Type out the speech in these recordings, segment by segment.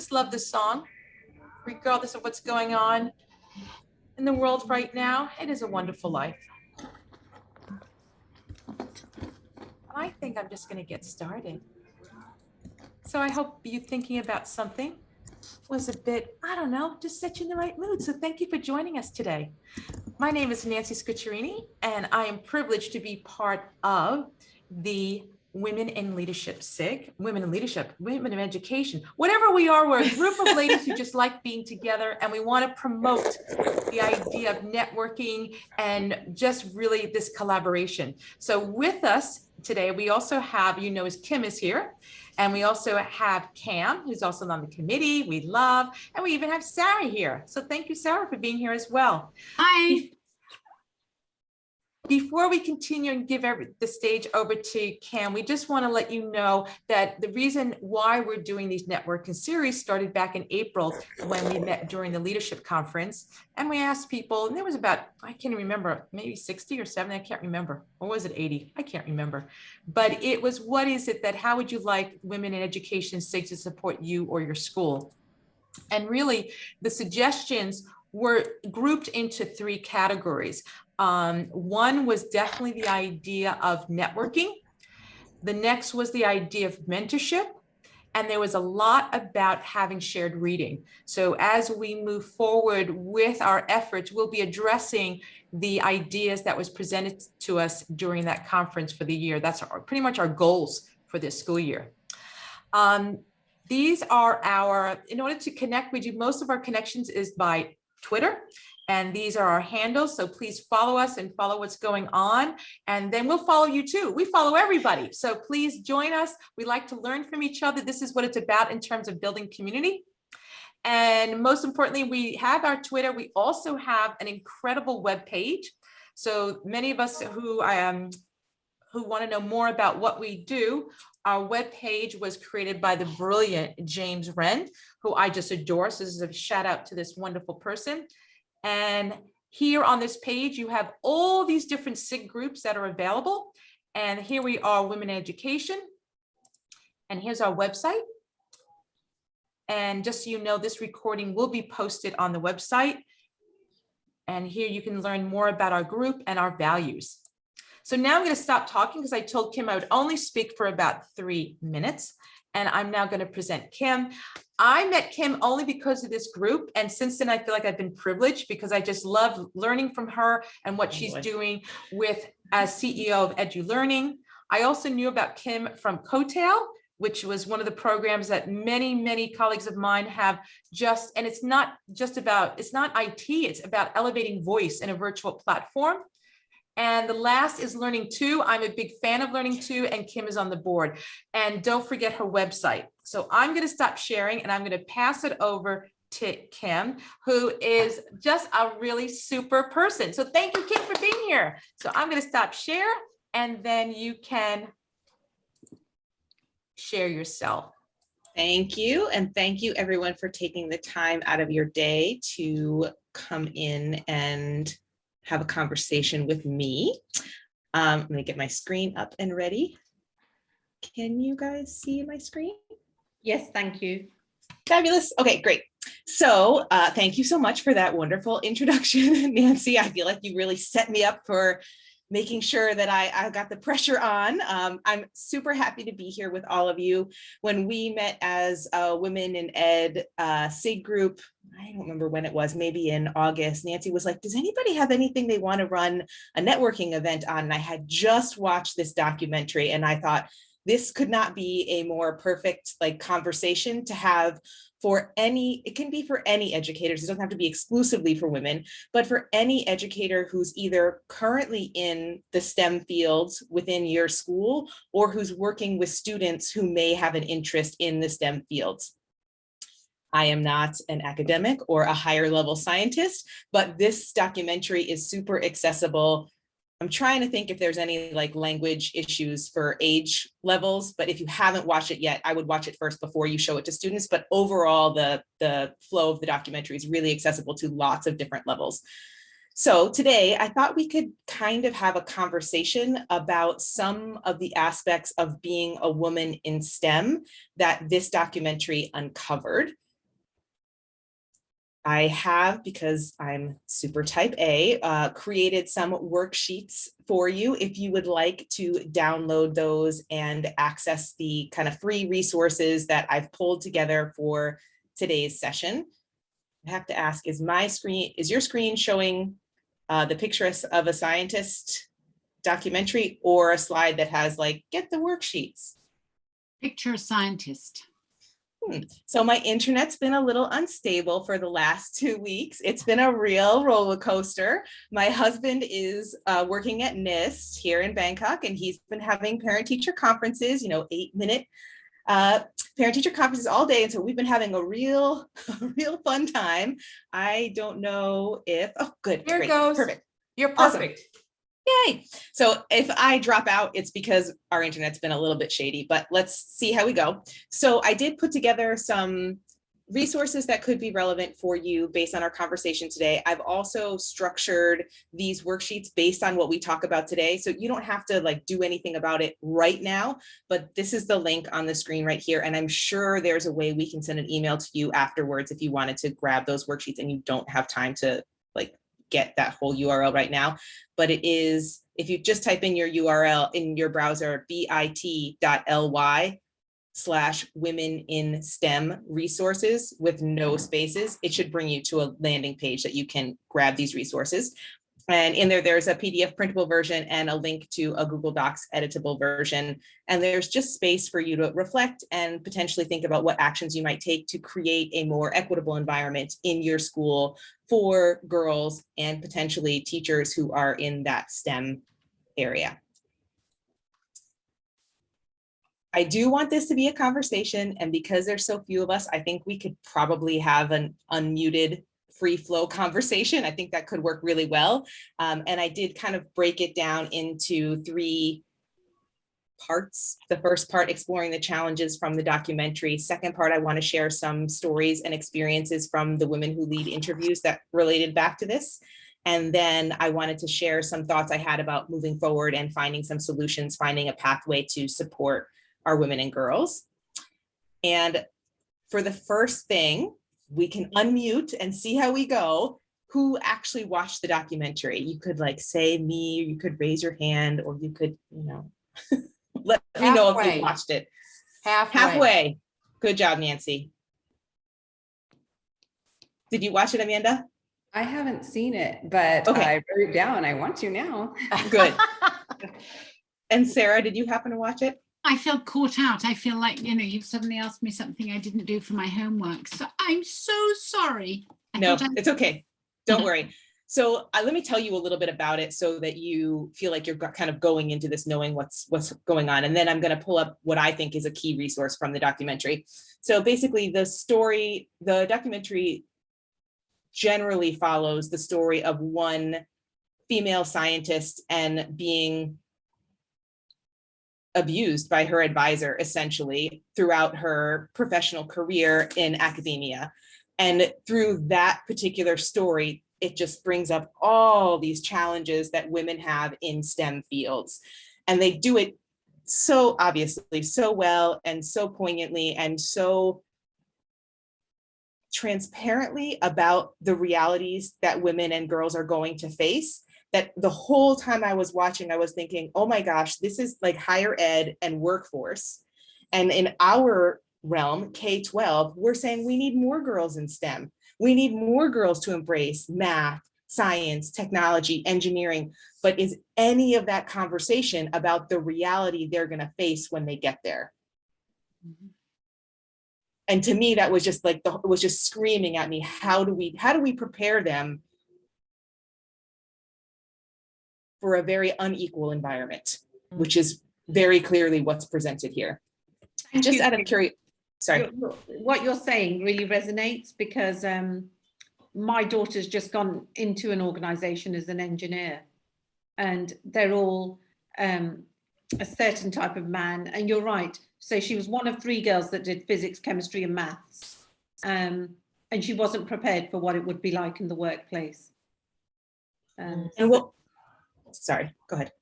just love this song. Regardless of what's going on in the world right now, it is a wonderful life. I think I'm just going to get started. So I hope you thinking about something was a bit, I don't know, just set you in the right mood. So thank you for joining us today. My name is Nancy Scucciarini, and I am privileged to be part of the Women in Leadership SIG, Women in Leadership, Women in Education, whatever we are, we're a group of ladies who just like being together, and we want to promote the idea of networking and just really this collaboration. So with us today, we also have, as Kim is here, and we also have Cam, who's also on the committee, we love, and we even have Sarah here. So thank you, Sarah, for being here as well. Hi. Before we continue and give the stage over to Cam, we just want to let you know that the reason why we're doing these networking series started back in April when we met during the leadership conference. And we asked people, and there was about, I can't remember, maybe 60 or 70, I can't remember. Or was it 80? I can't remember. But it was, what is it that, how would you like Women in Education SIG to support you or your school? And really, the suggestions were grouped into 3 categories. One was definitely the idea of networking. The next was the idea of mentorship. And there was a lot about having shared reading. So as we move forward with our efforts, we'll be addressing the ideas that was presented to us during that conference for the year. That's pretty much our goals for this school year. These are in order to connect with you, most of our connections is by Twitter. And these are our handles. So please follow us and follow what's going on. And then we'll follow you too. We follow everybody. So please join us. We like to learn from each other. This is what it's about in terms of building community. And most importantly, we have our Twitter. We also have an incredible web page. So many of us who want to know more about what we do, our web page was created by the brilliant James Wren, who I just adore. So this is a shout out to this wonderful person. And here on this page, you have all these different SIG groups that are available. And here we are, Women in Education. And here's our website. And just so you know, this recording will be posted on the website. And here you can learn more about our group and our values. So now I'm going to stop talking because I told Kim I would only speak for about 3 minutes. And I'm now going to present Kim. I met Kim only because of this group. And since then, I feel like I've been privileged because I just love learning from her and what she's doing as CEO of Edu Learning. I also knew about Kim from Coattail, which was one of the programs that many, many colleagues of mine have and it's not IT, it's about elevating voice in a virtual platform. And the last is Learning 2. I'm a big fan of Learning 2, and Kim is on the board. And don't forget her website. So I'm going to stop sharing, and I'm going to pass it over to Kim, who is just a really super person. So thank you, Kim, for being here. So I'm going to stop share, and then you can share yourself. Thank you. And thank you, everyone, for taking the time out of your day to come in and have a conversation with me. Let me get my screen up and ready. Can you guys see my screen? Yes, thank you. Fabulous. Okay, great. So thank you so much for that wonderful introduction, Nancy. I feel like you really set me up for making sure that I got the pressure on. I'm super happy to be here with all of you. When we met as a Women in Ed SIG group, I don't remember when it was, maybe in August, Nancy was like, does anybody have anything they want to run a networking event on? And I had just watched this documentary and I thought, this could not be a more perfect conversation to have for it can be for any educators. It doesn't have to be exclusively for women, but for any educator who's either currently in the STEM fields within your school or who's working with students who may have an interest in the STEM fields. I am not an academic or a higher level scientist, but this documentary is super accessible. I'm trying to think if there's any language issues for age levels, but if you haven't watched it yet, I would watch it first before you show it to students. But overall, the flow of the documentary is really accessible to lots of different levels. So today I thought we could kind of have a conversation about some of the aspects of being a woman in STEM that this documentary uncovered. I have, because I'm super type A, created some worksheets for you if you would like to download those and access the kind of free resources that I've pulled together for today's session. I have to ask, is your screen showing the picture of a scientist documentary or a slide that has like, get the worksheets? Picture a scientist. So my internet's been a little unstable for the last 2 weeks. It's been a real roller coaster. My husband is working at NIST here in Bangkok, and he's been having parent-teacher conferences, 8-minute parent-teacher conferences all day. And so we've been having a real fun time. I don't know if, oh, good, Here it great, goes. perfect. You're Awesome. perfect. Yay. So if I drop out, it's because our internet's been a little bit shady, but let's see how we go. So I did put together some resources that could be relevant for you based on our conversation today. I've also structured these worksheets based on what we talk about today. So you don't have to like do anything about it right now, but this is the link on the screen right here. And I'm sure there's a way we can send an email to you afterwards if you wanted to grab those worksheets and you don't have time to like get that whole URL right now. But it is, if you just type in your URL in your browser, bit.ly/women in STEM resources with no spaces, it should bring you to a landing page that you can grab these resources. And in there's a PDF printable version and a link to a Google Docs editable version. And there's just space for you to reflect and potentially think about what actions you might take to create a more equitable environment in your school for girls and potentially teachers who are in that STEM area. I do want this to be a conversation, and because there's so few of us, I think we could probably have an unmuted free flow conversation. I think that could work really well. And I did kind of break it down into 3 parts. The first part, exploring the challenges from the documentary. Second part, I want to share some stories and experiences from the women who lead interviews that related back to this. And then I wanted to share some thoughts I had about moving forward and finding some solutions, finding a pathway to support our women and girls. And for the first thing, we can unmute and see how we go. Who actually watched the documentary? You could like say me, or you could raise your hand, or you could, let me know if you watched it. Halfway. Good job, Nancy. Did you watch it, Amanda? I haven't seen it, but Okay. I wrote it down. I want to now. Good. And Sarah, did you happen to watch it? I feel caught out. I feel like, you've suddenly asked me something I didn't do for my homework. So I'm so sorry. No, it's okay. Don't worry. So let me tell you a little bit about it so that you feel like you're kind of going into this knowing what's going on. And then I'm going to pull up what I think is a key resource from the documentary. So basically the documentary generally follows the story of one female scientist and being abused by her advisor essentially throughout her professional career in academia. And through that particular story, it just brings up all these challenges that women have in STEM fields. And they do it so obviously, so well, and so poignantly, and so transparently about the realities that women and girls are going to face, that the whole time I was watching, I was thinking, oh my gosh, this is like higher ed and workforce. And in our realm, K-12, we're saying we need more girls in STEM. We need more girls to embrace math, science, technology, engineering. But is any of that conversation about the reality they're going to face when they get there? Mm-hmm. And to me, that was just like, it was just screaming at me, how do we prepare them for a very unequal environment, which is very clearly what's presented here. Just out of curiosity, sorry. What you're saying really resonates because my daughter's just gone into an organization as an engineer, and they're all a certain type of man. And you're right. So she was one of 3 girls that did physics, chemistry, and maths. And she wasn't prepared for what it would be like in the workplace. And what, sorry, go ahead.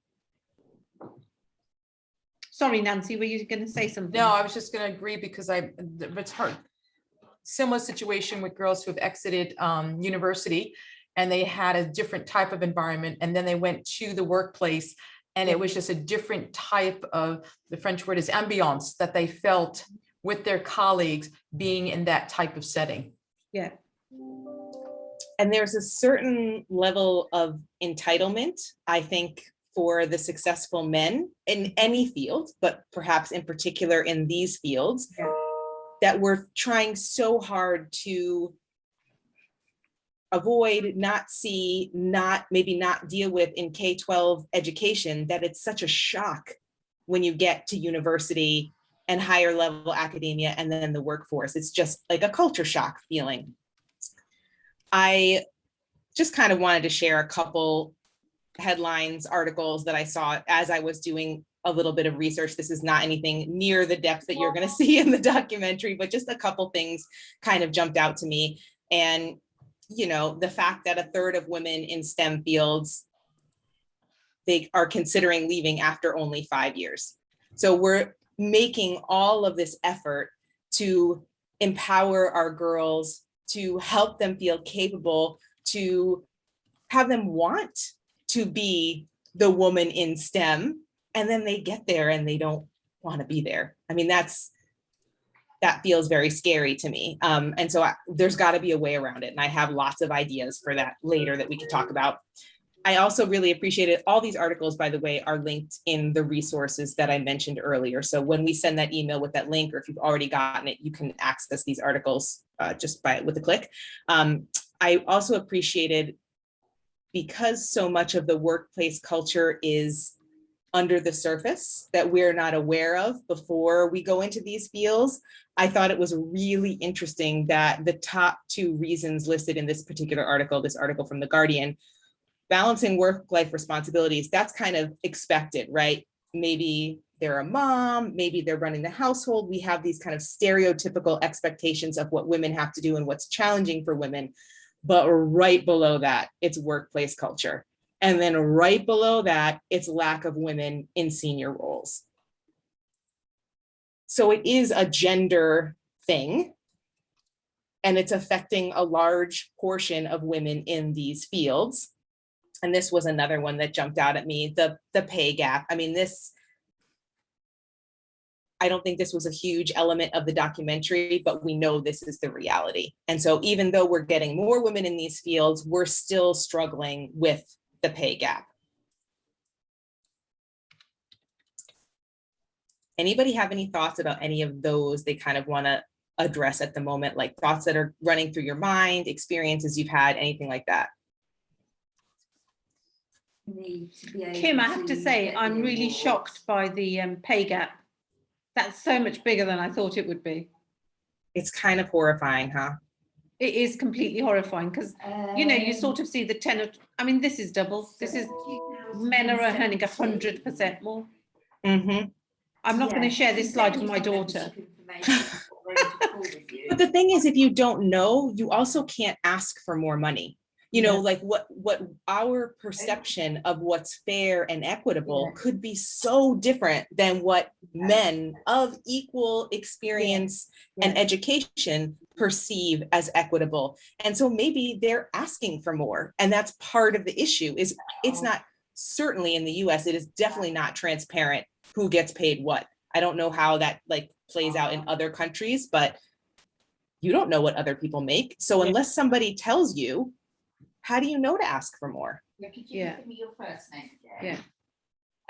Sorry, Nancy, were you going to say something? No, I was just going to agree because it's hard. similar situation with girls who have exited university, and they had a different type of environment, and then they went to the workplace, and it was just a different type of, the French word is ambiance, that they felt with their colleagues being in that type of setting. Yeah. And there's a certain level of entitlement, I think, for the successful men in any field, but perhaps in particular in these fields, Yeah. that we're trying so hard to avoid, not see, maybe not deal with in K-12 education, that it's such a shock when you get to university and higher level academia and then the workforce. It's just like a culture shock feeling. I just kind of wanted to share a couple headlines, articles that I saw as I was doing a little bit of research. This is not anything near the depth that you're going to see in the documentary, but just a couple things kind of jumped out to me. And, you know, the fact that 1/3 of women in STEM fields, they are considering leaving after only 5 years. So we're making all of this effort to empower our girls, to help them feel capable, to have them want to be the woman in STEM, and then they get there and they don't want to be there. I mean, that feels very scary to me. And so there's got to be a way around it. And I have lots of ideas for that later that we can talk about. I also really appreciated all these articles, by the way, are linked in the resources that I mentioned earlier. So when we send that email with that link, or if you've already gotten it, you can access these articles just with a click. I also appreciated, because so much of the workplace culture is under the surface that we're not aware of before we go into these fields, I thought it was really interesting that the top 2 reasons listed in this particular article, this article from The Guardian, balancing work-life responsibilities, that's kind of expected, right? Maybe they're a mom, maybe they're running the household. We have these kind of stereotypical expectations of what women have to do and what's challenging for women. But right below that, it's workplace culture. And then right below that, it's lack of women in senior roles. So it is a gender thing, and it's affecting a large portion of women in these fields. And this was another one that jumped out at me, the pay gap. I mean, I don't think this was a huge element of the documentary, but we know this is the reality. And so even though we're getting more women in these fields, we're still struggling with the pay gap. Anybody have any thoughts about any of those they kind of want to address at the moment, like thoughts that are running through your mind, experiences you've had, anything like that? Kim, I have to say, I'm really shocked by the pay gap. That's so much bigger than I thought it would be. It's kind of horrifying, huh? It is completely horrifying because, you know, you sort of see the 10 of, I mean, this is double. This is, men are earning 100% more. Mm-hmm. I'm not going to share this slide with my daughter. But the thing is, if you don't know, you also can't ask for more money. You know, like what our perception of what's fair and equitable could be so different than what men of equal experience and education perceive as equitable. And so maybe they're asking for more. And that's part of the issue. Is it's not, certainly in the US, it is definitely not transparent who gets paid what. I don't know how that like plays out in other countries, but you don't know what other people make. So unless somebody tells you, how do you know to ask for more? Yeah. Yeah.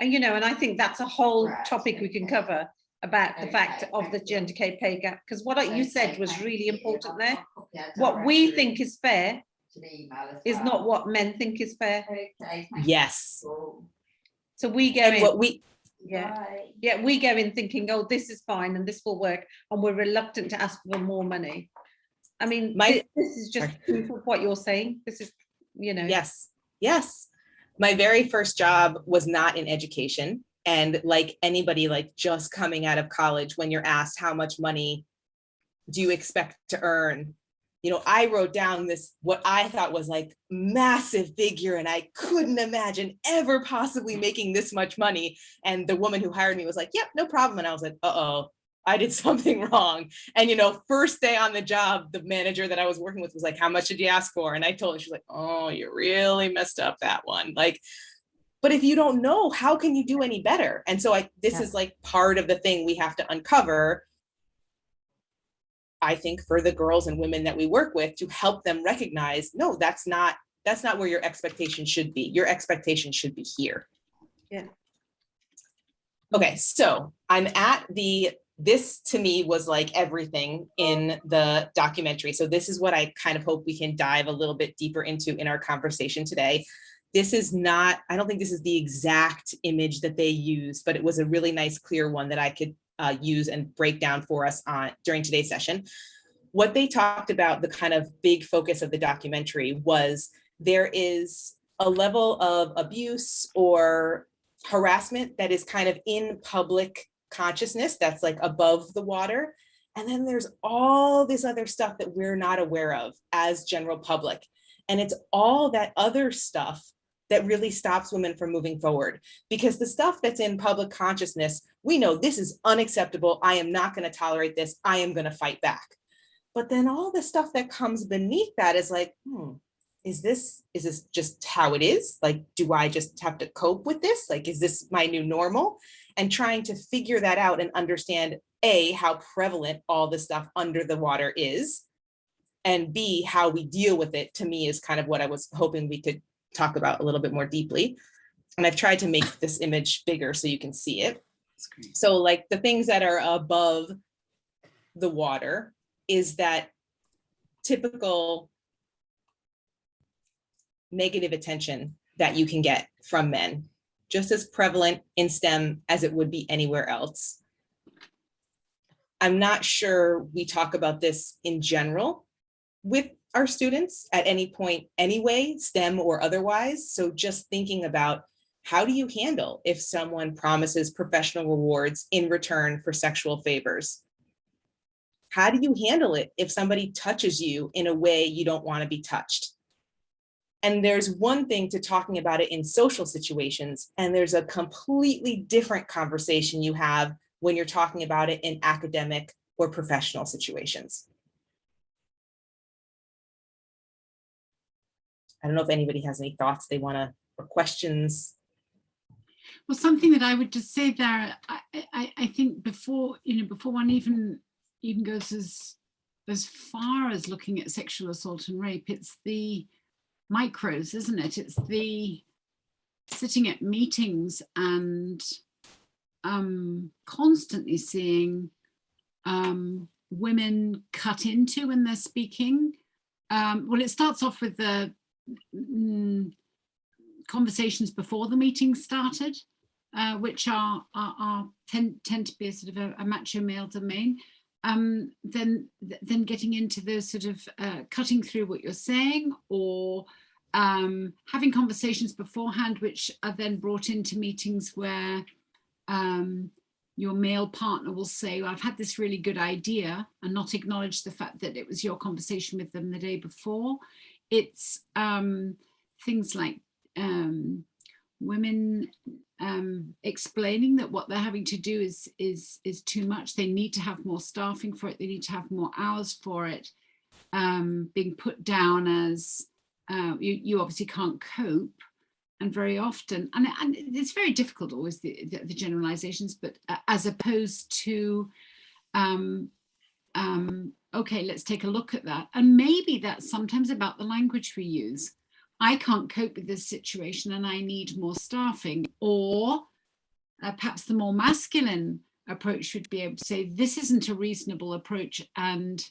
And, you know, and I think that's a whole topic we can cover about the fact of the gender pay gap, because what you said was really important there. What we think is fair is not what men think is fair. Yes. So we go And in, what we, we go in thinking, oh, this is fine and this will work, and we're reluctant to ask for more money. I mean, this is just proof of what you're saying. This is, you know. Yes. My very first job was not in education. And like anybody, like just coming out of college, when you're asked how much money do you expect to earn, you know, I wrote down this, what I thought was like massive figure, and I couldn't imagine ever possibly making this much money. And the woman who hired me was like, yep, no problem. And I was like, uh-oh, I did something wrong. And, you know, first day on the job, the manager that I was working with was like, how much did you ask for? And I told her, she's like, oh, you really messed up that one. Like, but if you don't know, how can you do any better? And so this is like part of the thing we have to uncover, I think, for the girls and women that we work with, to help them recognize, no, that's not where your expectation should be. Your expectation should be here. Yeah. Okay, so I'm at this to me was like everything in the documentary. So this is what I kind of hope we can dive a little bit deeper into in our conversation today. This is not, I don't think this is the exact image that they used, but it was a really nice, clear one that I could use and break down for us during today's session. What they talked about, the kind of big focus of the documentary, was there is a level of abuse or harassment that is kind of in public consciousness, that's like above the water. And then there's all this other stuff that we're not aware of as general public. And it's all that other stuff that really stops women from moving forward, because the stuff that's in public consciousness, we know this is unacceptable. I am not going to tolerate this. I am going to fight back. But then all the stuff that comes beneath that is like, is this just how it is? Like, do I just have to cope with this? Like, is this my new normal? And trying to figure that out and understand, A, how prevalent all the stuff under the water is, and B, how we deal with it, to me, is kind of what I was hoping we could talk about a little bit more deeply. And I've tried to make this image bigger so you can see it. So like the things that are above the water is that typical negative attention that you can get from men, just as prevalent in STEM as it would be anywhere else. I'm not sure we talk about this in general with our students at any point anyway, STEM or otherwise. So just thinking about, how do you handle if someone promises professional rewards in return for sexual favors? How do you handle it if somebody touches you in a way you don't want to be touched? And there's one thing to talking about it in social situations, and there's a completely different conversation you have when you're talking about it in academic or professional situations. I don't know if anybody has any thoughts they want to, or questions. Well, something that I would just say there, I think before one even goes as far as looking at sexual assault and rape, it's the micros, isn't it? It's the sitting at meetings and constantly seeing women cut into when they're speaking. Well, it starts off with the conversations before the meeting started, which tend to be a sort of a macho male domain. Then getting into those sort of cutting through what you're saying, or having conversations beforehand, which are then brought into meetings where your male partner will say, well, I've had this really good idea, and not acknowledge the fact that it was your conversation with them the day before. It's things like women explaining that what they're having to do is too much. They need to have more staffing for it. They need to have more hours for it. Being put down as you obviously can't cope, and very often, and it's very difficult always the generalizations, but as opposed to okay, let's take a look at that. And maybe that's sometimes about the language we use. I can't cope with this situation and I need more staffing. Or perhaps the more masculine approach would be able to say, this isn't a reasonable approach and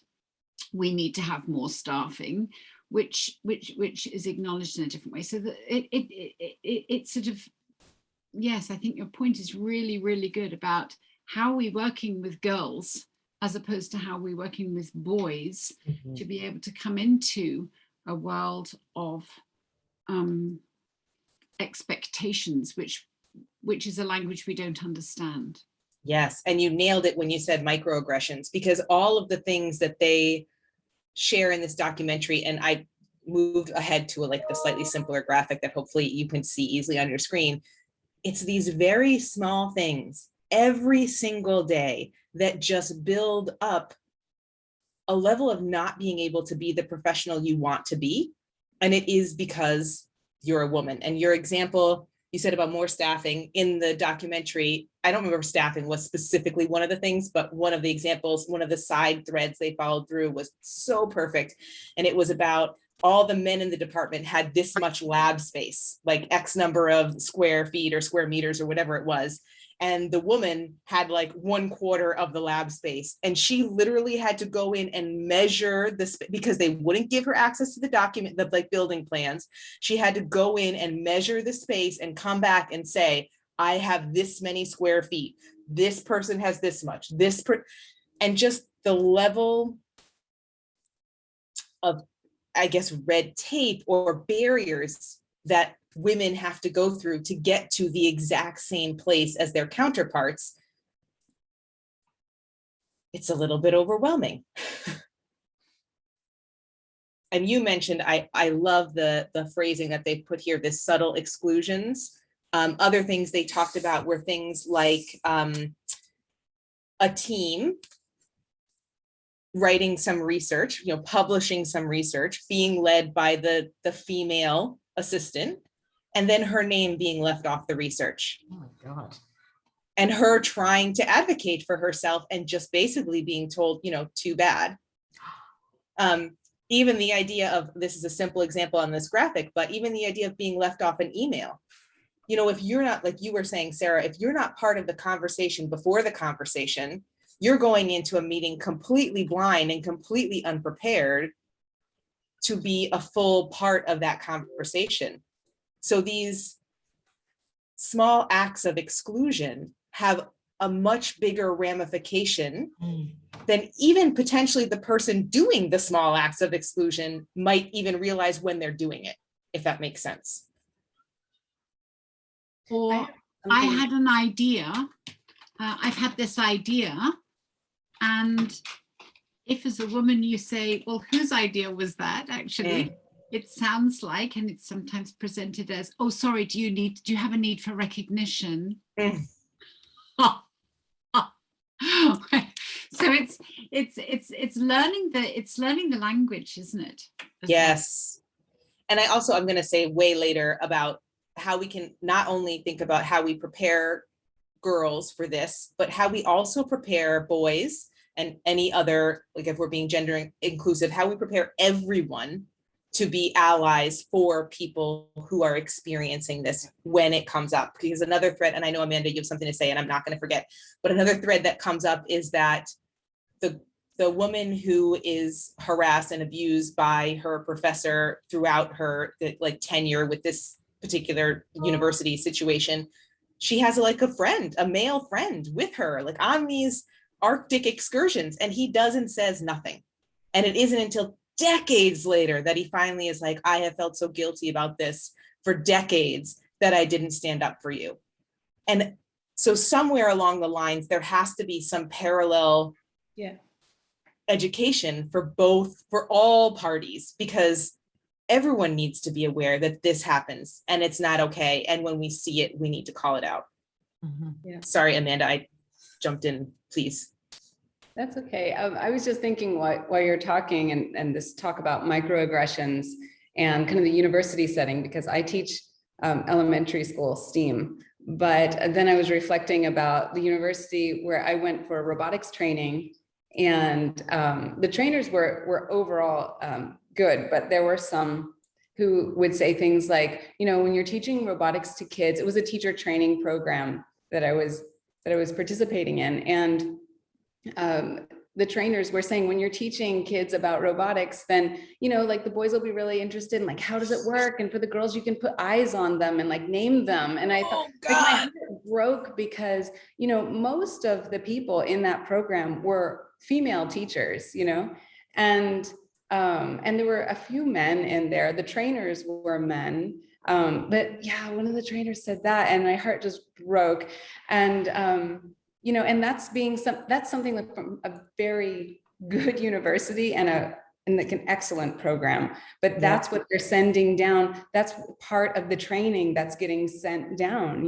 we need to have more staffing, which is acknowledged in a different way. So that it sort of, yes, I think your point is really, really good about how we're working with girls as opposed to how we're working with boys, to be able to come into a world of expectations, which is a language we don't understand. Yes, and you nailed it when you said microaggressions, because all of the things that they share in this documentary, and I moved ahead to the slightly simpler graphic that hopefully you can see easily on your screen. It's these very small things, every single day that just build up a level of not being able to be the professional you want to be. And it is because you're a woman. And your example, you said about more staffing in the documentary, I don't remember if staffing was specifically one of the things, but one of the examples, one of the side threads they followed through was so perfect. And it was about all the men in the department had this much lab space, like X number of square feet or square meters or whatever it was. And the woman had like 1/4 of the lab space. And she literally had to go in and measure this because they wouldn't give her access to the document, the like building plans. She had to go in and measure the space and come back and say, I have this many square feet. This person has this much, and just the level of, I guess, red tape or barriers that women have to go through to get to the exact same place as their counterparts. It's a little bit overwhelming. And you mentioned, I love the phrasing that they put here, this subtle exclusions. Other things they talked about were things like a team writing some research, publishing some research, being led by the female assistant, and then her name being left off the research. Oh my God. And her trying to advocate for herself and just basically being told, too bad. Even the idea of, this is a simple example on this graphic, but even the idea of being left off an email. If you're not, like you were saying, Sarah, if you're not part of the conversation before the conversation, you're going into a meeting completely blind and completely unprepared to be a full part of that conversation. So these small acts of exclusion have a much bigger ramification than even potentially the person doing the small acts of exclusion might even realize when they're doing it, if that makes sense. Or I had an idea, I've had this idea, and if as a woman you say, well, whose idea was that actually? It sounds like, and it's sometimes presented as, oh, sorry, do you have a need for recognition? So it's learning the language, isn't it? Yes. And I'm going to say way later about how we can not only think about how we prepare girls for this, but how we also prepare boys and any other, like if we're being gender inclusive, how we prepare everyone to be allies for people who are experiencing this when it comes up. Because another thread, and I know Amanda, you have something to say and I'm not going to forget, but another thread that comes up is that the woman who is harassed and abused by her professor throughout her tenure with this particular university situation, she has a male friend with her, like on these Arctic excursions, and he does and says nothing. And it isn't until decades later that he finally is like, I have felt so guilty about this for decades that I didn't stand up for you. And so somewhere along the lines, there has to be some parallel education for all parties, because everyone needs to be aware that this happens and it's not okay. And when we see it, we need to call it out. Sorry, Amanda, I jumped in, please. That's okay. I was just thinking while you're talking and this talk about microaggressions and kind of the university setting, because I teach elementary school STEAM, but then I was reflecting about the university where I went for robotics training, and the trainers were overall good, but there were some who would say things like, when you're teaching robotics to kids, it was a teacher training program that I was participating in, and the trainers were saying, when you're teaching kids about robotics, then, the boys will be really interested in how does it work? And for the girls, you can put eyes on them and name them. And I thought my heart broke because, most of the people in that program were female teachers, and there were a few men in there. The trainers were men. But yeah, one of the trainers said that, and my heart just broke. And, and that's something that from a very good university and an excellent program, but that's what they're sending down. That's part of the training that's getting sent down,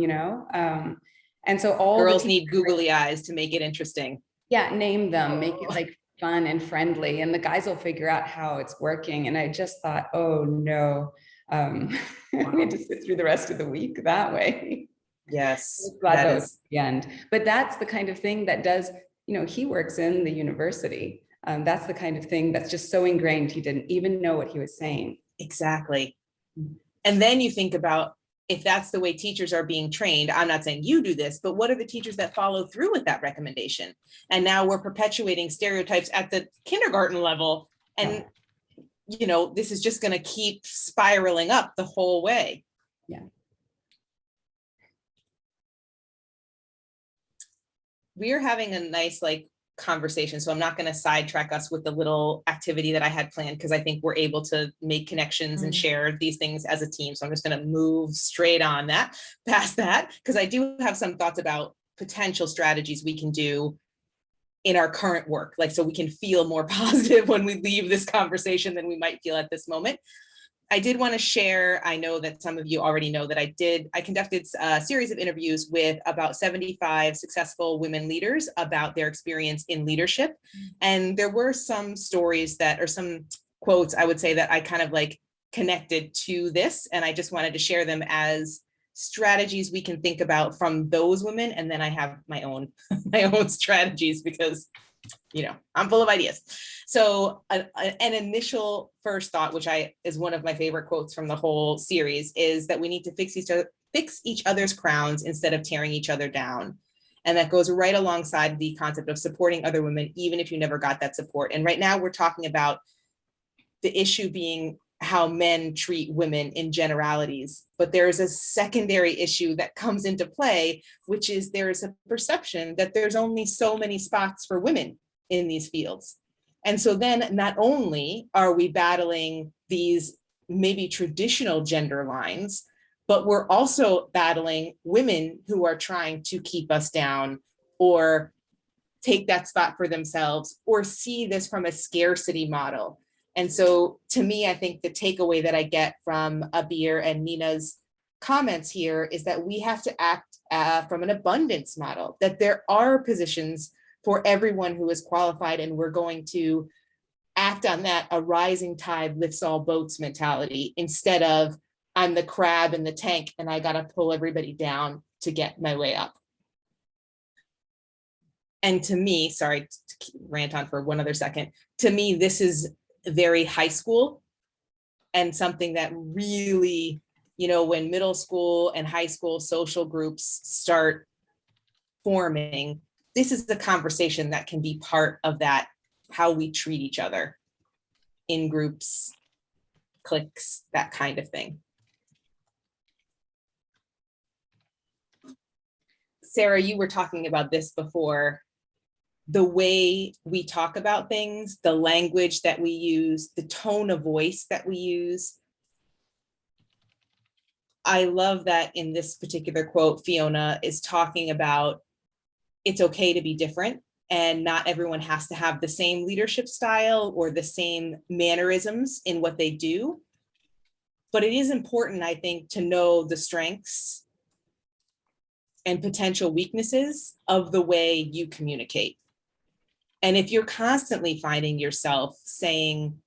And so all the Girls teachers need googly eyes to make it interesting. yeah, name them, make it like fun and friendly, and the guys will figure out how it's working. And I just thought, oh no, we had to sit through the rest of the week that way. Yes, Glad that that was is. the end. But that's the kind of thing that does, you know, he works in the university. That's the kind of thing that's just so ingrained, he didn't even know what he was saying. Exactly. And then you think about, if that's the way teachers are being trained, I'm not saying you do this, but what are the teachers that follow through with that recommendation? And now we're perpetuating stereotypes at the kindergarten level. And, you know, this is just going to keep spiraling up the whole way. Yeah. We are having a nice conversation, so I'm not going to sidetrack us with the little activity that I had planned, because I think we're able to make connections and share these things as a team. So I'm just going to move straight on past that, because I do have some thoughts about potential strategies we can do in our current work, so we can feel more positive when we leave this conversation than we might feel at this moment. I did want to share, I know that some of you already know that I conducted a series of interviews with about 75 successful women leaders about their experience in leadership. And there were some stories or some quotes, I would say, that I kind of connected to this. And I just wanted to share them as strategies we can think about from those women. And then I have my own strategies, because I'm full of ideas. So an initial first thought, which is one of my favorite quotes from the whole series, is that we need to fix each other's crowns instead of tearing each other down. And that goes right alongside the concept of supporting other women, even if you never got that support. And right now we're talking about the issue being how men treat women in generalities, but there's a secondary issue that comes into play, which is there is a perception that there's only so many spots for women in these fields. And so then not only are we battling these maybe traditional gender lines, but we're also battling women who are trying to keep us down or take that spot for themselves or see this from a scarcity model. And so to me, I think the takeaway that I get from Abir and Nina's comments here is that we have to act from an abundance model, that there are positions for everyone who is qualified, and we're going to act on that a rising tide lifts all boats mentality, instead of I'm the crab in the tank and I got to pull everybody down to get my way up. And to me, sorry to rant on for one other second, to me, this is very high school, and something that really, when middle school and high school social groups start forming, this is the conversation that can be part of that, how we treat each other in groups, cliques, that kind of thing. Sarah, you were talking about this before. The way we talk about things, the language that we use, the tone of voice that we use. I love that in this particular quote, Fiona is talking about it's okay to be different, and not everyone has to have the same leadership style or the same mannerisms in what they do. But it is important, I think, to know the strengths and potential weaknesses of the way you communicate. And if you're constantly finding yourself saying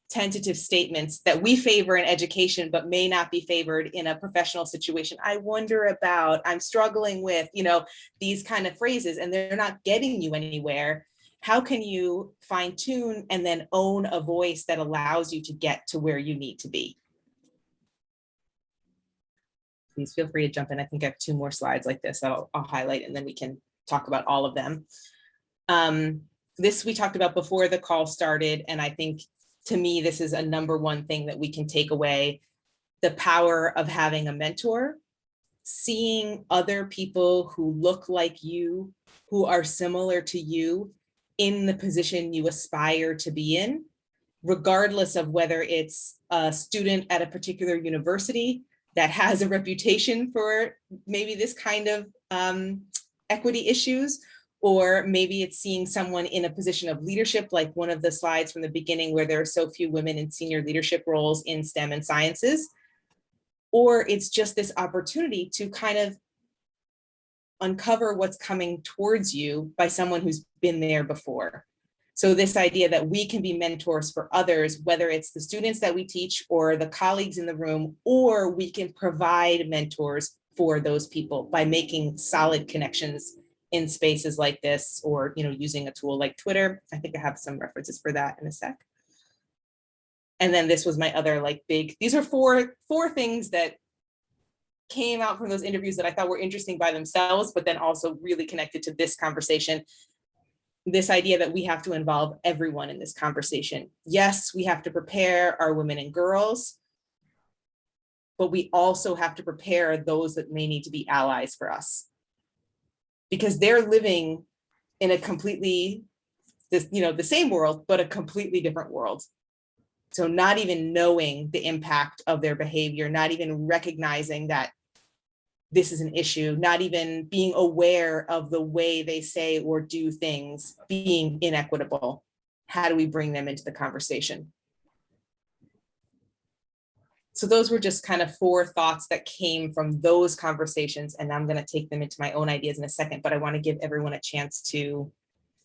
tentative statements that we favor in education, but may not be favored in a professional situation, I wonder about, I'm struggling with, these kind of phrases, and they're not getting you anywhere, how can you fine tune and then own a voice that allows you to get to where you need to be? Please feel free to jump in. I think I have 2 more slides like this I'll highlight, and then we can talk about all of them. This we talked about before the call started, and I think to me, this is a number one thing that we can take away: the power of having a mentor, seeing other people who look like you, who are similar to you in the position you aspire to be in, regardless of whether it's a student at a particular university that has a reputation for maybe this kind of equity issues, or maybe it's seeing someone in a position of leadership, like one of the slides from the beginning where there are so few women in senior leadership roles in STEM and sciences, or it's just this opportunity to kind of uncover what's coming towards you by someone who's been there before. So this idea that we can be mentors for others, whether it's the students that we teach or the colleagues in the room, or we can provide mentors for those people by making solid connections in spaces like this, or, you know, using a tool like Twitter. I think I have some references for that in a sec. And then this was my other like big, these are four things that came out from those interviews that I thought were interesting by themselves, but then also really connected to this conversation. This idea that we have to involve everyone in this conversation. Yes, we have to prepare our women and girls, but we also have to prepare those that may need to be allies for us, because they're living in a completely, the same world, but a completely different world. So not even knowing the impact of their behavior, not even recognizing that this is an issue, not even being aware of the way they say or do things being inequitable. How do we bring them into the conversation? So those were just kind of 4 thoughts that came from those conversations, and I'm going to take them into my own ideas in a second, but I want to give everyone a chance to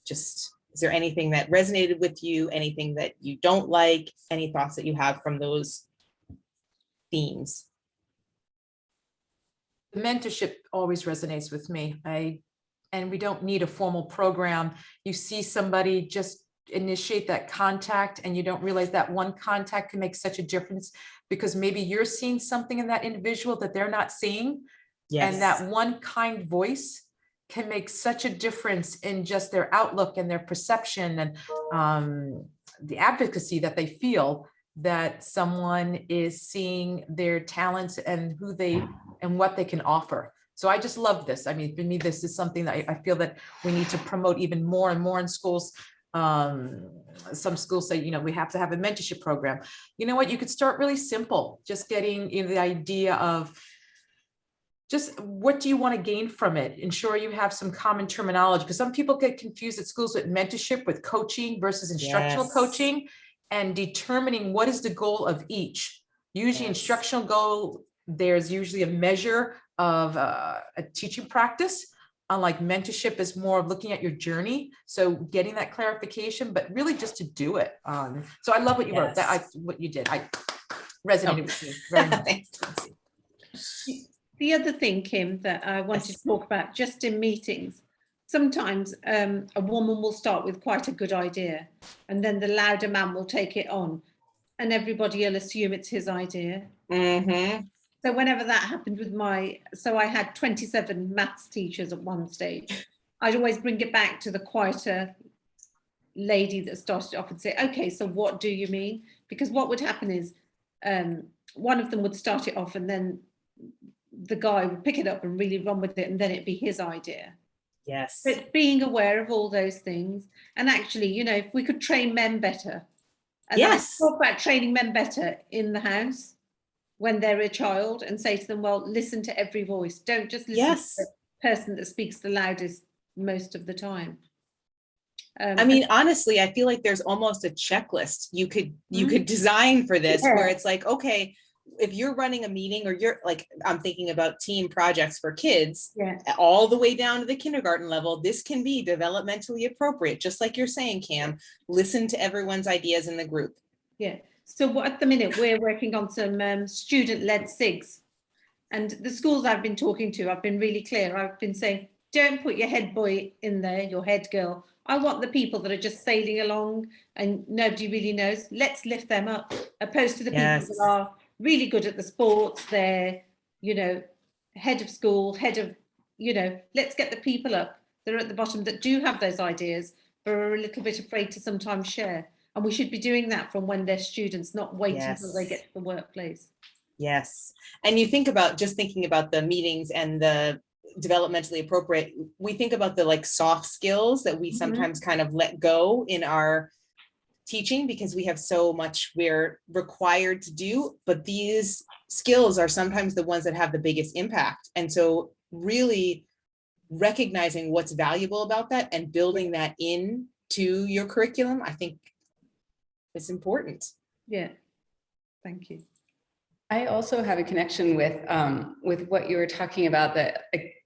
just, is there anything that resonated with you, anything that you don't like, any thoughts that you have from those themes? The mentorship always resonates with me. And we don't need a formal program. You see somebody just initiate that contact and you don't realize that one contact can make such a difference, because maybe you're seeing something in that individual that they're not seeing. Yes. And that one kind voice can make such a difference in just their outlook and their perception and the advocacy that they feel that someone is seeing their talents and who they and what they can offer. So I just love this. I mean, for me, this is something that I feel that we need to promote even more and more in schools. Some schools say, we have to have a mentorship program. You know what? You could start really simple, just getting the idea of just what do you want to gain from it? Ensure you have some common terminology, because some people get confused at schools with mentorship, with coaching versus instructional Yes. coaching, and determining what is the goal of each. Usually Yes. instructional goal, there's usually a measure of a teaching practice. Unlike mentorship is more of looking at your journey. So getting that clarification, but really just to do it. So I love what you wrote, what you did. I resonated with me very much. Thanks. The other thing, Kim, that I wanted Yes. to talk about just in meetings, sometimes a woman will start with quite a good idea and then the louder man will take it on and everybody will assume it's his idea. Mm-hmm. So whenever that happened with so I had 27 maths teachers at one stage, I'd always bring it back to the quieter lady that started off and say, okay, so what do you mean? Because what would happen is one of them would start it off and then the guy would pick it up and really run with it and then it'd be his idea. Yes. But being aware of all those things, and actually, if we could train men better, and Yes. I talk about training men better in the house when they're a child and say to them, well, listen to every voice. Don't just listen Yes. to the person that speaks the loudest most of the time. I mean, honestly, I feel like there's almost a checklist you could design for this, where it's like, okay, if you're running a meeting or you're like, I'm thinking about team projects for kids, all the way down to the kindergarten level, this can be developmentally appropriate. Just like you're saying, Cam, listen to everyone's ideas in the group. Yeah. So at the minute, we're working on some student-led SIGs. And the schools I've been talking to, I've been really clear. I've been saying, don't put your head boy in there, your head girl. I want the people that are just sailing along and nobody really knows. Let's lift them up, opposed to the people that are really good at the sports. They're, head of school, head of, let's get the people up that are at the bottom that do have those ideas, but are a little bit afraid to sometimes share. And we should be doing that from when they're students, not waiting until they get to the workplace. Yes. And you think about thinking about the meetings and the developmentally appropriate, we think about the like soft skills that we sometimes kind of let go in our teaching because we have so much we're required to do, but these skills are sometimes the ones that have the biggest impact. And so really recognizing what's valuable about that and building that into your curriculum, I think is important. Yeah, thank you. I also have a connection with what you were talking about, that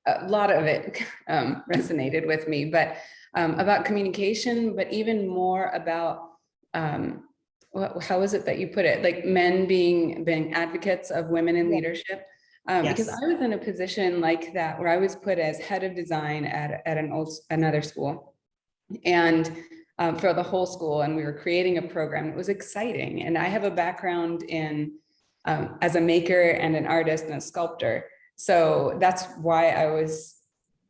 a lot of it resonated with me, but about communication, but even more about, how is it that you put it? Like men being advocates of women in leadership. Because Yes. I was in a position like that where I was put as head of design at another school, and for the whole school, and we were creating a program. It was exciting, and I have a background in as a maker and an artist and a sculptor, so that's why I was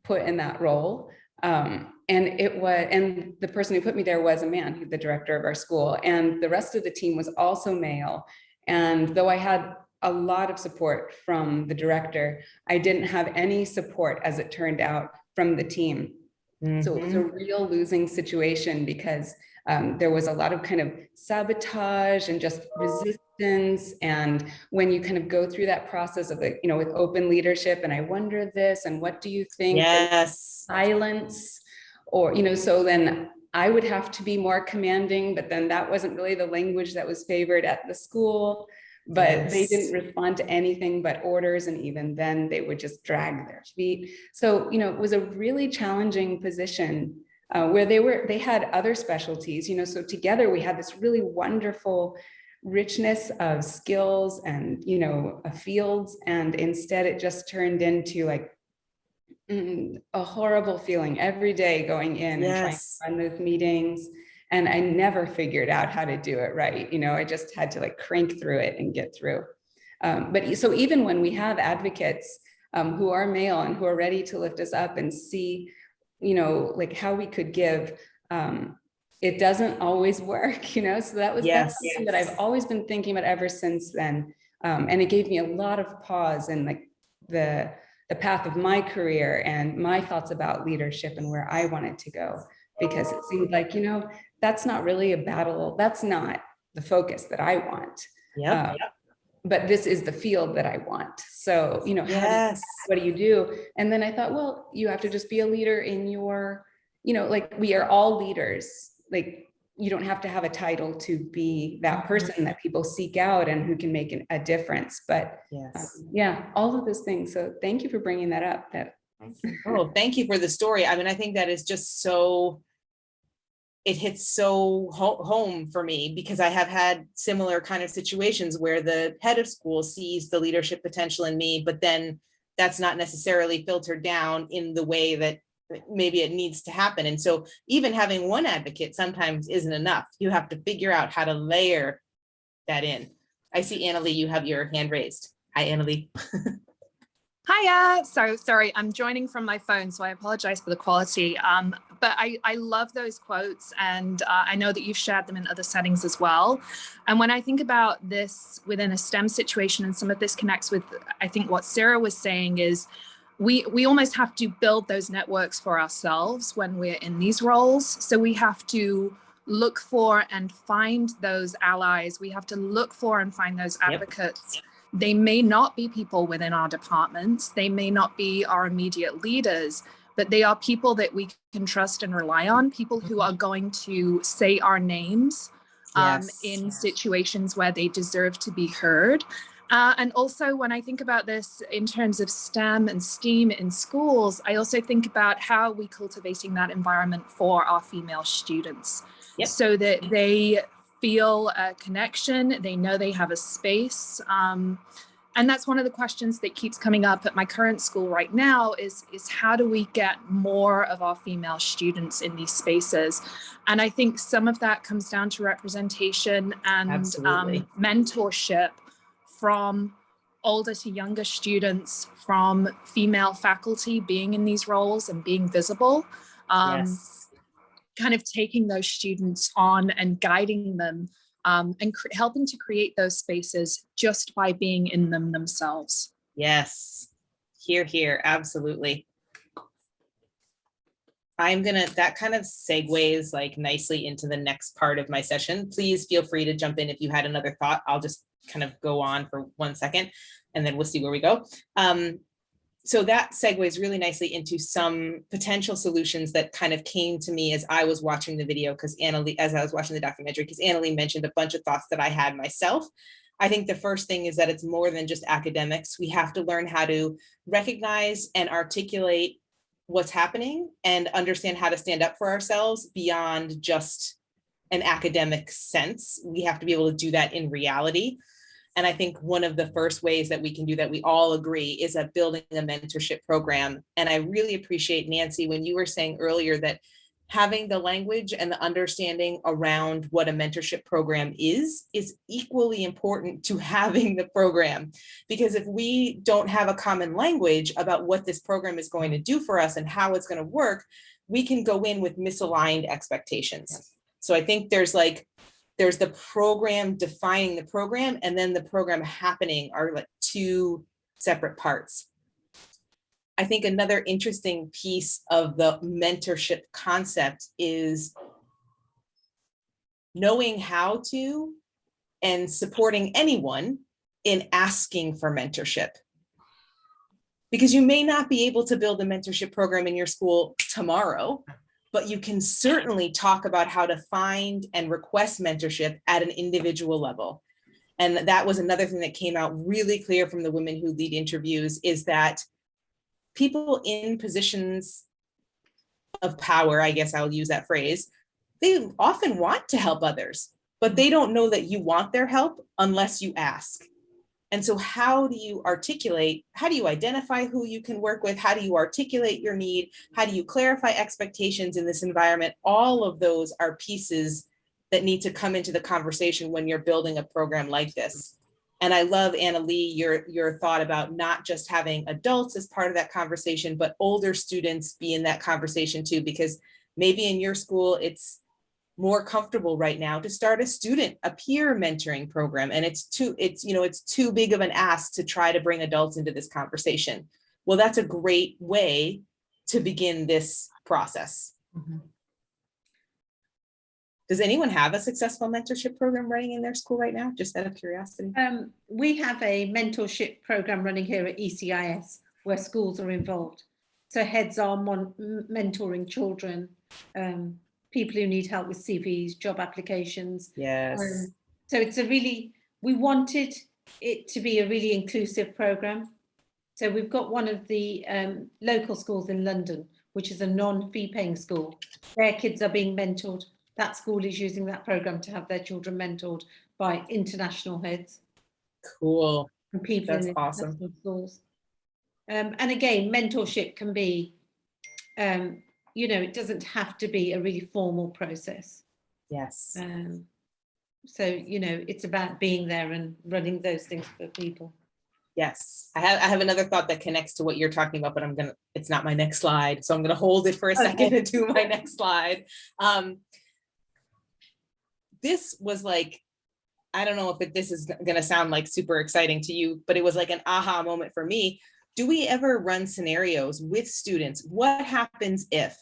put in that role. And the person who put me there was a man, the director of our school, and the rest of the team was also male. And though I had a lot of support from the director, I didn't have any support, as it turned out, from the team. So it was a real losing situation, because there was a lot of kind of sabotage and just resistance. And when you kind of go through that process of, like, you know, with open leadership, and I wonder this, and what do you think? Yes. Silence, or, you know, so then I would have to be more commanding, but then that wasn't really the language that was favored at the school. But they didn't respond to anything but orders, and even then they would just drag their feet. So, you know, it was a really challenging position where they had other specialties, you know, so together we had this really wonderful richness of skills and, you know, fields, and instead it just turned into like a horrible feeling every day going in and trying to run those meetings. And I never figured out how to do it right. You know, I just had to like crank through it and get through. But so even when we have advocates who are male and who are ready to lift us up and see, you know, like how we could give, it doesn't always work, you know? So that's something that I've always been thinking about ever since then. And it gave me a lot of pause in like the path of my career and my thoughts about leadership and where I wanted to go. Because it seemed like, you know, that's not really a battle. That's not the focus that I want. But this is the field that I want. So, you know, what do you do? And then I thought, well, you have to just be a leader in your, you know, like we are all leaders. Like you don't have to have a title to be that person that people seek out and who can make a difference. But yeah, all of those things. So thank you for bringing that up. Oh, thank you for the story. I mean, I think that is just so, it hits so home for me, because I have had similar kind of situations where the head of school sees the leadership potential in me, but then that's not necessarily filtered down in the way that maybe it needs to happen. And so even having one advocate sometimes isn't enough. You have to figure out how to layer that in. I see Annalee, you have your hand raised. Hi, Annalee. Hiya. So sorry, I'm joining from my phone, so I apologize for the quality. But I love those quotes, and I know that you've shared them in other settings as well. And when I think about this within a STEM situation, and some of this connects with, I think what Sarah was saying is, we almost have to build those networks for ourselves when we're in these roles. So we have to look for and find those allies. We have to look for and find those advocates. They may not be people within our departments. They may not be our immediate leaders, but they are people that we can trust and rely on, people who are going to say our names in situations where they deserve to be heard. And also when I think about this in terms of STEM and STEAM in schools, I also think about how we're cultivating that environment for our female students so that they feel a connection, they know they have a space. And that's one of the questions that keeps coming up at my current school right now is how do we get more of our female students in these spaces? And I think some of that comes down to representation and mentorship from older to younger students, from female faculty being in these roles and being visible. Kind of taking those students on and guiding them and helping to create those spaces just by being in them themselves. Yes, here, absolutely. That kind of segues like nicely into the next part of my session. Please feel free to jump in if you had another thought. I'll just kind of go on for 1 second and then we'll see where we go. So that segues really nicely into some potential solutions that kind of came to me as I was watching the video, because as I was watching the documentary, because Annalee mentioned a bunch of thoughts that I had myself. I think the first thing is that it's more than just academics. We have to learn how to recognize and articulate what's happening and understand how to stand up for ourselves beyond just an academic sense. We have to be able to do that in reality. And I think one of the first ways that we can do that, we all agree, is at building a mentorship program. And I really appreciate, Nancy, when you were saying earlier that having the language and the understanding around what a mentorship program is equally important to having the program. Because if we don't have a common language about what this program is going to do for us and how it's going to work, we can go in with misaligned expectations. So I think there's the program defining the program, and then the program happening are like two separate parts. I think another interesting piece of the mentorship concept is knowing how to and supporting anyone in asking for mentorship. Because you may not be able to build a mentorship program in your school tomorrow, but you can certainly talk about how to find and request mentorship at an individual level. And that was another thing that came out really clear from the women who lead interviews, is that people in positions of power, I guess I'll use that phrase, they often want to help others, but they don't know that you want their help unless you ask. And so how do you articulate, how do you identify who you can work with? How do you articulate your need? How do you clarify expectations in this environment? All of those are pieces that need to come into the conversation when you're building a program like this. And I love, Anna Lee, your thought about not just having adults as part of that conversation, but older students be in that conversation too, because maybe in your school, it's more comfortable right now to start a peer mentoring program. And it's too big of an ask to try to bring adults into this conversation. Well, that's a great way to begin this process. Mhm. Does anyone have a successful mentorship program running in their school right now? Just out of curiosity. We have a mentorship program running here at ECIS where schools are involved. So heads are mentoring children, people who need help with CVs, job applications. Yes. So it's we wanted it to be a really inclusive program. So we've got one of the local schools in London, which is a non-fee paying school. Their kids are being mentored. That school is using that program to have their children mentored by international heads. Cool. And people That's in awesome. international schools. And again, mentorship can be, it doesn't have to be a really formal process. Yes. So, it's about being there and running those things for people. Yes. I have another thought that connects to what you're talking about, but it's not my next slide. So I'm going to hold it for a second and do my next slide. This was like, I don't know if this is going to sound like super exciting to you, but it was like an aha moment for me. Do we ever run scenarios with students? What happens if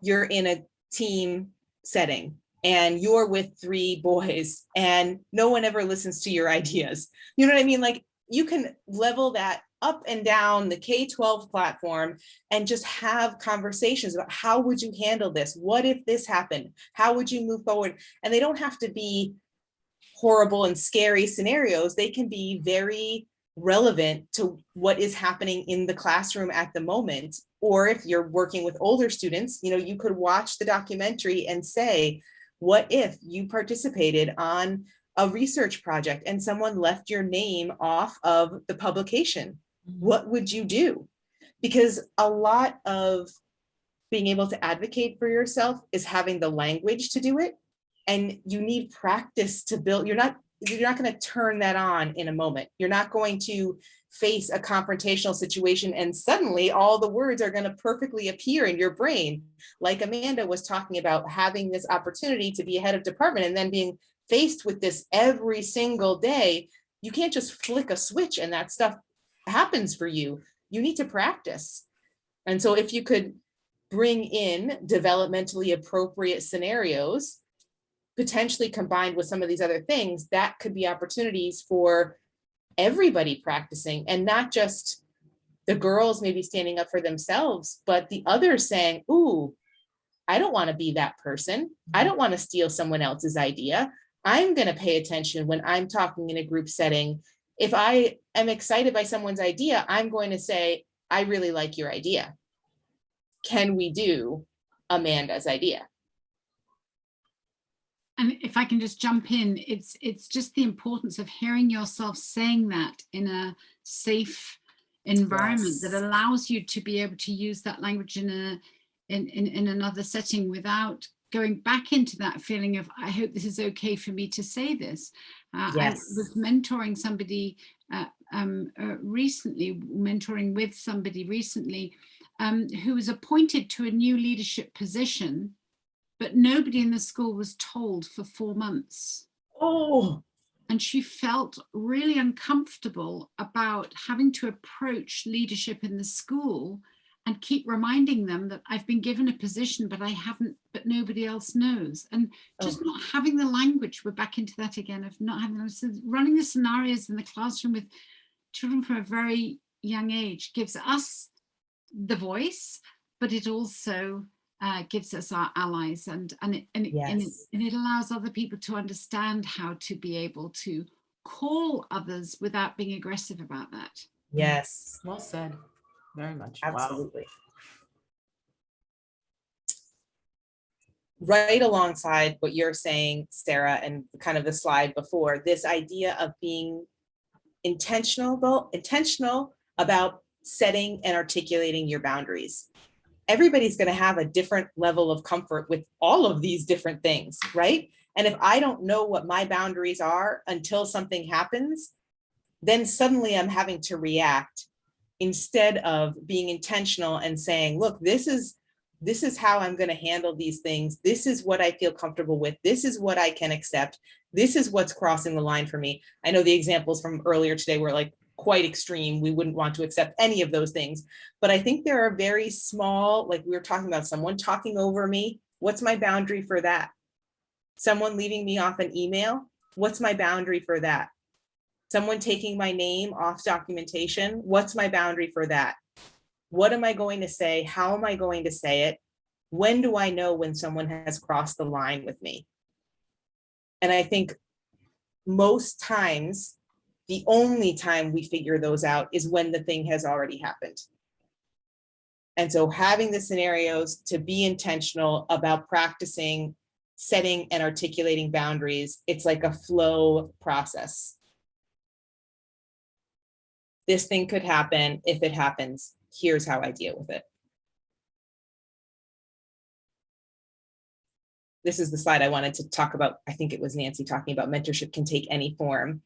you're in a team setting and you're with 3 boys and no one ever listens to your ideas? You know what I mean? Like, you can level that up and down the K-12 platform and just have conversations about how would you handle this? What if this happened? How would you move forward? And they don't have to be horrible and scary scenarios. They can be very relevant to what is happening in the classroom at the moment. Or if you're working with older students, you could watch the documentary and say, what if you participated on a research project and someone left your name off of the publication? What would you do? Because a lot of being able to advocate for yourself is having the language to do it. And you need practice to build. You're not going to turn that on in a moment. You're not going to face a confrontational situation and suddenly all the words are going to perfectly appear in your brain. Like Amanda was talking about, having this opportunity to be a head of department and then being faced with this every single day. You can't just flick a switch and that stuff happens for you. You need to practice. And so if you could bring in developmentally appropriate scenarios, potentially combined with some of these other things, that could be opportunities for everybody practicing, and not just the girls maybe standing up for themselves, but the others saying, ooh, I don't want to be that person. I don't want to steal someone else's idea. I'm going to pay attention when I'm talking in a group setting. If I am excited by someone's idea, I'm going to say, I really like your idea. Can we do Amanda's idea? And if I can just jump in, it's just the importance of hearing yourself saying that in a safe environment that Yes. allows you to be able to use that language in another setting without going back into that feeling of, I hope this is okay for me to say this. I was mentoring somebody recently, mentoring with somebody recently who was appointed to a new leadership position, but nobody in the school was told for 4 months. Oh, And she felt really uncomfortable about having to approach leadership in the school and keep reminding them that I've been given a position, but I haven't, but nobody else knows. And just not having the language, we're back into that again, of not having, so running the scenarios in the classroom with children from a very young age gives us the voice, but it also gives us our allies, and it allows other people to understand how to be able to call others without being aggressive about that. yes. Well said. Very much. Absolutely. Wow. Right alongside what you're saying, Sarah, and kind of the slide before, this idea of being intentional about setting and articulating your boundaries. Everybody's going to have a different level of comfort with all of these different things, right? And if I don't know what my boundaries are until something happens, then suddenly I'm having to react instead of being intentional and saying, look, this is how I'm going to handle these things. This is what I feel comfortable with. This is what I can accept. This is what's crossing the line for me. I know the examples from earlier today were like quite extreme. We wouldn't want to accept any of those things. But I think there are very small, like we were talking about someone talking over me. What's my boundary for that? Someone leaving me off an email. What's my boundary for that? Someone taking my name off documentation. What's my boundary for that? What am I going to say? How am I going to say it? When do I know when someone has crossed the line with me? And I think most times, the only time we figure those out is when the thing has already happened. And so having the scenarios to be intentional about practicing setting and articulating boundaries, it's like a flow process. This thing could happen. If it happens, here's how I deal with it. This is the slide I wanted to talk about. I think it was Nancy talking about mentorship can take any form.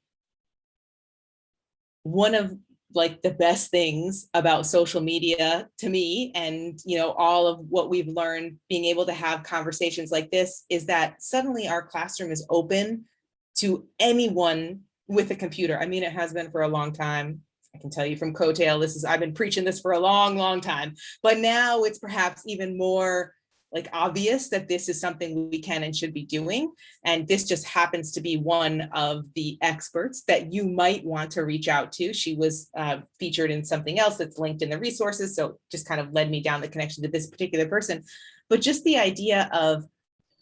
One of like the best things about social media to me, and all of what we've learned being able to have conversations like this, is that suddenly our classroom is open to anyone with a computer. I mean, it has been for a long time. I can tell you from coattail, I've been preaching this for a long, long time, but now it's perhaps even more like obvious that this is something we can and should be doing. And this just happens to be one of the experts that you might want to reach out to. She was featured in something else that's linked in the resources. So just kind of led me down the connection to this particular person. But just the idea of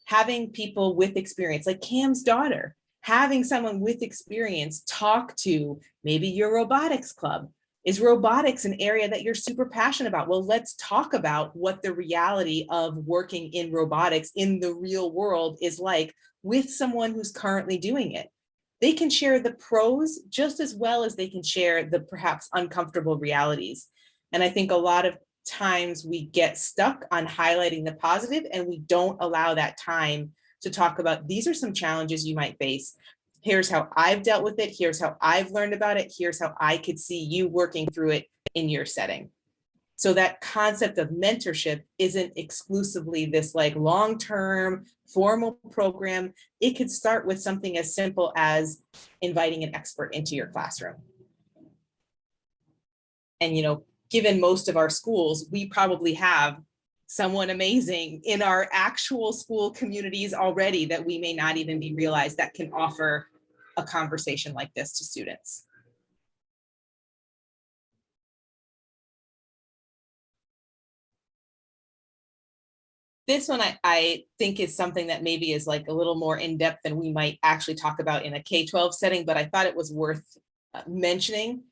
having people with experience, like Cam's daughter, having someone with experience talk to maybe your robotics club. Is robotics an area that you're super passionate about? Well, let's talk about what the reality of working in robotics in the real world is like with someone who's currently doing it. They can share the pros just as well as they can share the perhaps uncomfortable realities. And I think a lot of times we get stuck on highlighting the positive and we don't allow that time to talk about, these are some challenges you might face. Here's how I've dealt with it. Here's how I've learned about it. Here's how I could see you working through it in your setting. So that concept of mentorship isn't exclusively this like long-term formal program. It could start with something as simple as inviting an expert into your classroom. And, given most of our schools, we probably have someone amazing in our actual school communities already that we may not even be realized that can offer a conversation like this to students. This one I think is something that maybe is like a little more in-depth than we might actually talk about in a K-12 setting, but I thought it was worth mentioning.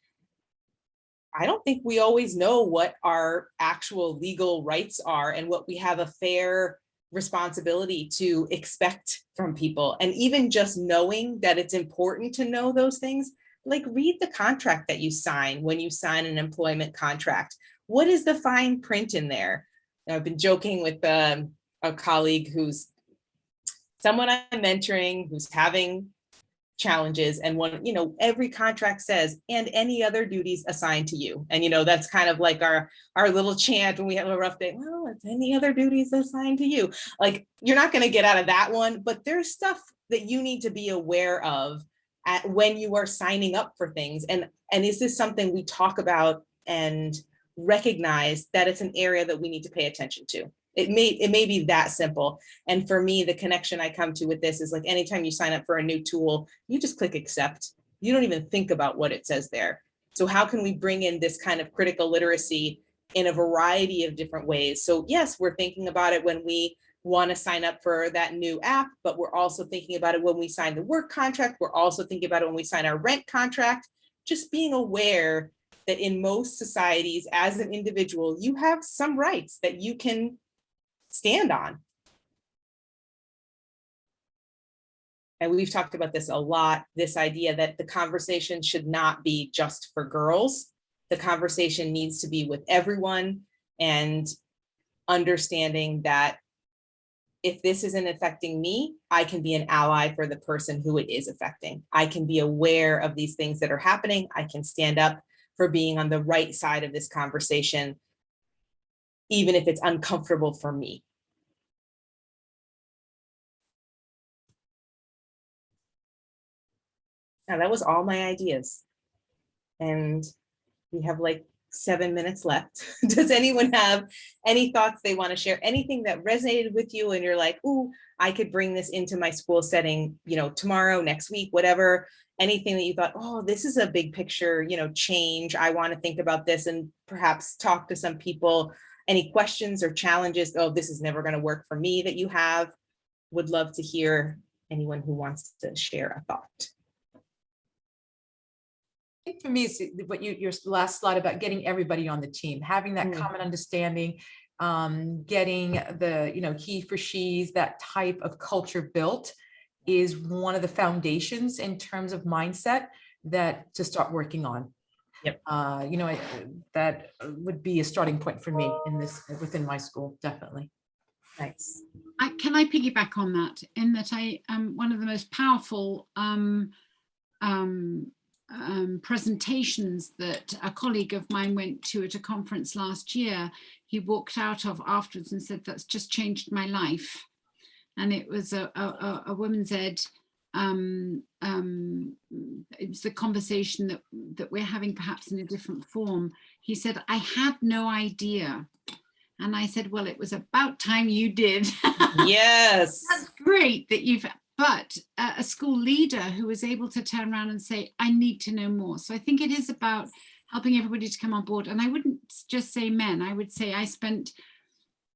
I don't think we always know what our actual legal rights are and what we have a fair responsibility to expect from people. And even just knowing that it's important to know those things, like read the contract that you sign when you sign an employment contract. What is the fine print in there? I've been joking with a colleague who's someone I'm mentoring, who's having challenges, and one, every contract says, and any other duties assigned to you. And that's kind of like our little chant when we have a rough day. Well, it's any other duties assigned to you. Like, you're not going to get out of that one, but there's stuff that you need to be aware of when you are signing up for things. And is this something we talk about and recognize that it's an area that we need to pay attention to? It may be that simple. And for me, the connection I come to with this is like, anytime you sign up for a new tool, you just click accept. You don't even think about what it says there. So how can we bring in this kind of critical literacy in a variety of different ways? So yes, we're thinking about it when we want to sign up for that new app, but we're also thinking about it when we sign the work contract. We're also thinking about it when we sign our rent contract. Just being aware that in most societies, as an individual, you have some rights that you can stand on. And we've talked about this a lot, this idea that the conversation should not be just for girls. The conversation needs to be with everyone, and understanding that if this isn't affecting me, I can be an ally for the person who it is affecting. I can be aware of these things that are happening. I can stand up for being on the right side of this conversation, even if it's uncomfortable for me. Now, that was all my ideas. And we have like 7 minutes left. Does anyone have any thoughts they want to share? Anything that resonated with you and you're like, ooh, I could bring this into my school setting, tomorrow, next week, whatever. Anything that you thought, oh, this is a big picture, change. I want to think about this and perhaps talk to some people. Any questions or challenges? Oh, this is never going to work for me that you have. Would love to hear anyone who wants to share a thought. I think for me, it's what your last slide about getting everybody on the team, having that common understanding, getting the he for she's, that type of culture built is one of the foundations in terms of mindset that to start working on. Yep. That would be a starting point for me in this within my school, definitely. Nice. Can I piggyback on that, in that one of the most powerful presentations that a colleague of mine went to at a conference last year, he walked out of afterwards and said, that's just changed my life. And it was a women's ed, it was the conversation that we're having perhaps in a different form. He said, I had no idea. And I said, well, it was about time you did. Yes. That's great that but a school leader who was able to turn around and say, I need to know more. So I think it is about helping everybody to come on board. And I wouldn't just say men, I would say I spent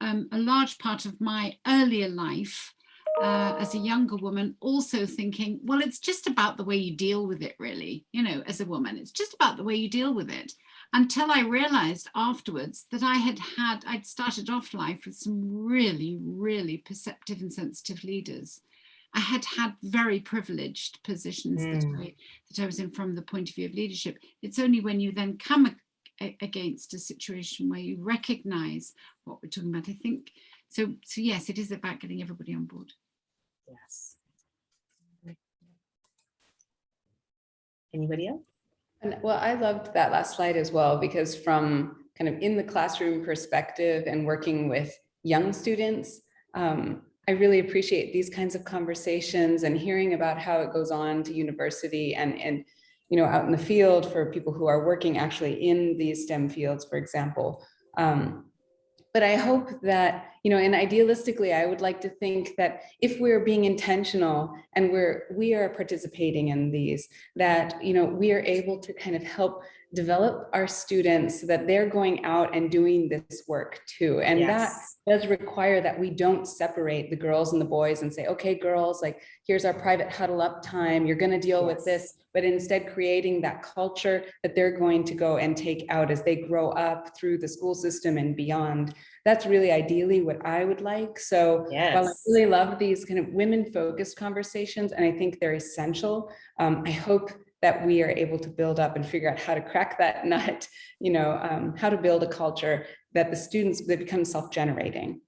a large part of my earlier life as a younger woman also thinking, well, it's just about the way you deal with it, really, as a woman, it's just about the way you deal with it. Until I realized afterwards that I'd started off life with some really, really perceptive and sensitive leaders. I had very privileged positions that I was in from the point of view of leadership. It's only when you then come against a situation where you recognize what we're talking about. I think, so yes, it is about getting everybody on board. Yes. Anybody else? And well, I loved that last slide as well, because from kind of in the classroom perspective and working with young students, I really appreciate these kinds of conversations and hearing about how it goes on to university and out in the field for people who are working actually in these STEM fields, for example. But I hope that, and idealistically, I would like to think that if we're being intentional and we are participating in these, that, we are able to kind of help develop our students so that they're going out and doing this work too. And that Yes. does require that we don't separate the girls and the boys and say, okay, girls, like, here's our private huddle up time. You're going to deal with this, but instead creating that culture that they're going to go and take out as they grow up through the school system and beyond. That's really ideally what I would like. So while I really love these kind of women-focused conversations, and I think they're essential, I hope that we are able to build up and figure out how to crack that nut, how to build a culture that the students, they become self-generating.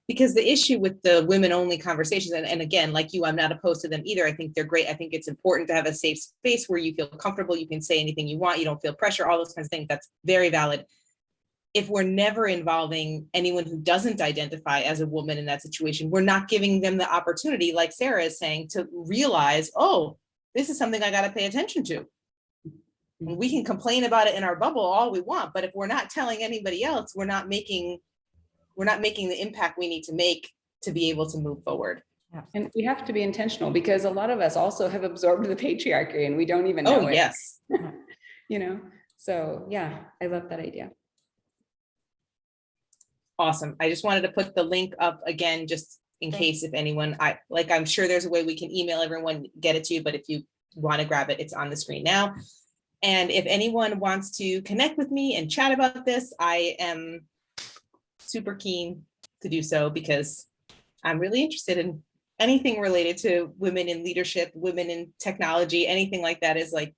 Because the issue with the women only conversations, and again, like you, I'm not opposed to them either. I think they're great. I think it's important to have a safe space where you feel comfortable, you can say anything you want, you don't feel pressure, all those kinds of things. That's very valid. If we're never involving anyone who doesn't identify as a woman in that situation, we're not giving them the opportunity, like Sarah is saying, to realize, oh, this is something I got to pay attention to. And we can complain about it in our bubble all we want, but if we're not telling anybody else, we're not making the impact we need to make to be able to move forward. And we have to be intentional, because a lot of us also have absorbed the patriarchy and we don't even know it. Yes. So yeah, I love that idea. Awesome. I just wanted to put the link up again, just in case if anyone, I'm sure there's a way we can email everyone, get it to you, but if you want to grab it, it's on the screen now. And if anyone wants to connect with me and chat about this, I am super keen to do so, because I'm really interested in anything related to women in leadership, women in technology, anything like that is like,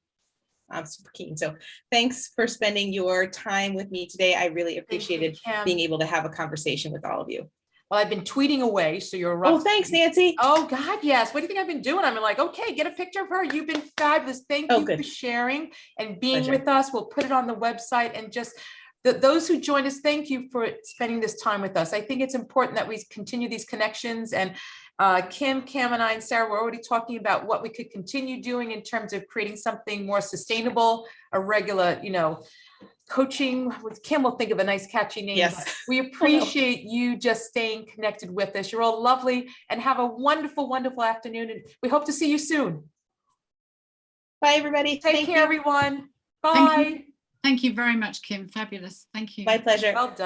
I'm super keen. So thanks for spending your time with me today. I really appreciated being able to have a conversation with all of you. Well, I've been tweeting away, so you're Oh, thanks, Nancy. Oh God, yes. What do you think I've been doing? I'm like, okay, get a picture of her. You've been fabulous. Thank you for sharing and being with us. We'll put it on the website, and just those who joined us, thank you for spending this time with us. I think it's important that we continue these connections, and Kim, Cam, and I, and Sarah, we're already talking about what we could continue doing in terms of creating something more sustainable, a regular, coaching. With Kim, we'll think of a nice catchy name. Yes. We appreciate you just staying connected with us. You're all lovely, and have a wonderful, wonderful afternoon. And we hope to see you soon. Bye, everybody. Take care, everyone. Bye. Thank you very much, Kim. Fabulous. Thank you. My pleasure. Well done.